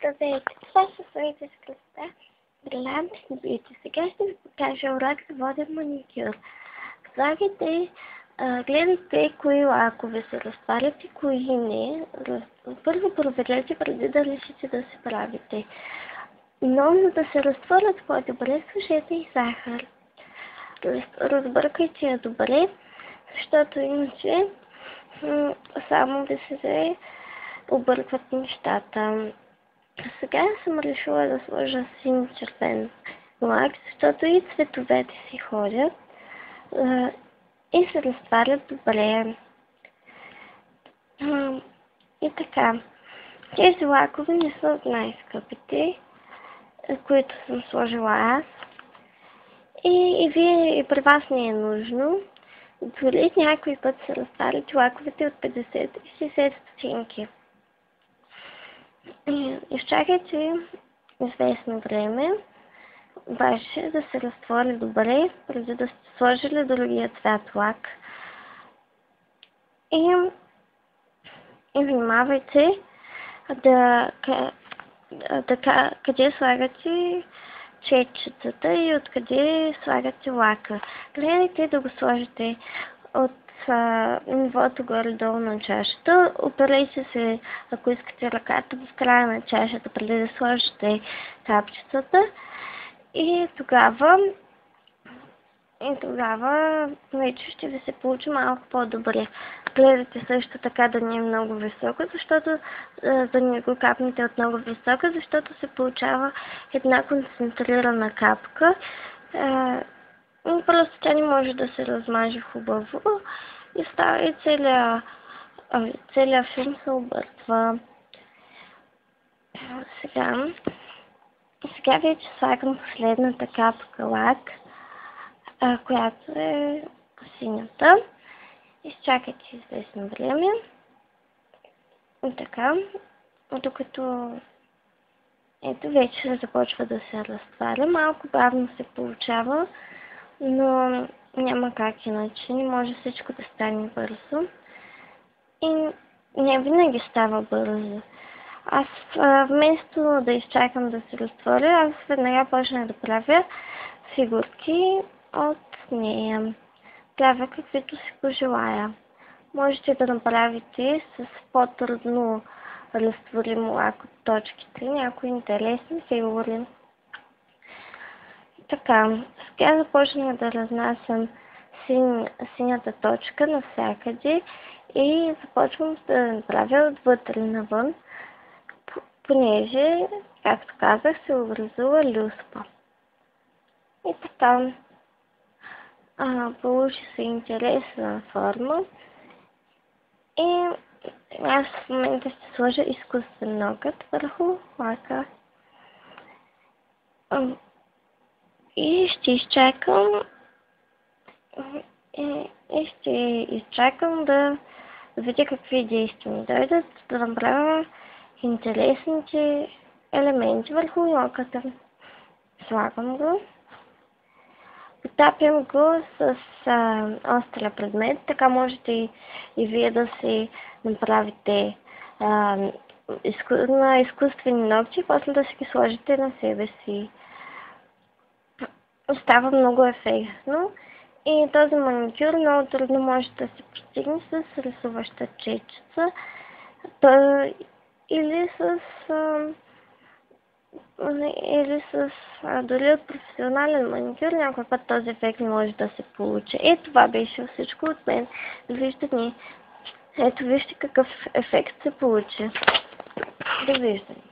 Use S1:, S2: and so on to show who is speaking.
S1: Здравейте, това са своите с кръста. Брилянт любите. Сега ще ви покажа урок за воден маникюр. Гледайте кои лакове се разтварят и кои не. Първо проверете преди да решите да се правите. Но за да се разтворят по-добре, сложете и захар. Разбъркайте я добре, защото иначе само да се объркват нещата. Сега съм решила да сложа син червен лак, защото и цветовете си ходят и се разтварят добре. И така, тези лакове не са от най-скъпите, които съм сложила аз. И при вас не е нужно. Дори някой път се разтварят лаковете от 50 и 60 стотинки. Изчакайте известно време, обаче да се разтвори добре, преди да сте сложили другия цвят лак. И внимавайте къде слагате четчицата и откъде слагате лака. Гледайте да го сложите от нивото горе-долу на чашата. Опирайте се, ако искате ръката в края на чашата, преди да сложите капчицата. И тогава вече ще ви се получи малко по-добре. Гледайте също така да не е много високо, защото да не го капнете от много високо, защото се получава една концентрирана капка. Просто тя не може да се размаже хубаво и става и целият филм се обърква. Сега вече слагам последната капка лак, която е синята. Изчакайте известно време. И така, докато ето вече започва да се разтваря. Малко бавно се получава, но няма как иначе. Не може всичко да стане бързо. И не винаги става бързо. Аз вместо да изчакам да се разтворя, аз веднага почнах да правя фигурки от нея. Правя каквито си пожелая. Можете да направите с по-трудно разтворим лак от точките, някои интересни фигури. Така, сега започнах да разнасям синята точка навсякъде и започвам да направя отвътре навън, понеже, както казах, се образува люспа. И така, получи се интересна форма и аз в момента ще сложа изкуствен ногът върху лака. И ще изчакам да видя какви действия ми дойдат, да направя интересните елементи върху ногата. Слагам го. Потапям го с острия предмет, така можете и вие да си направите на изкуствени ногти, после да си ги сложите на себе си. Става много ефектно и този маникюр много трудно може да се постигне с рисуваща четчица или дори от професионален маникюр, някой път този ефект не може да се получи. Това беше всичко от мен. Вижте какъв ефект се получи. Довиждане.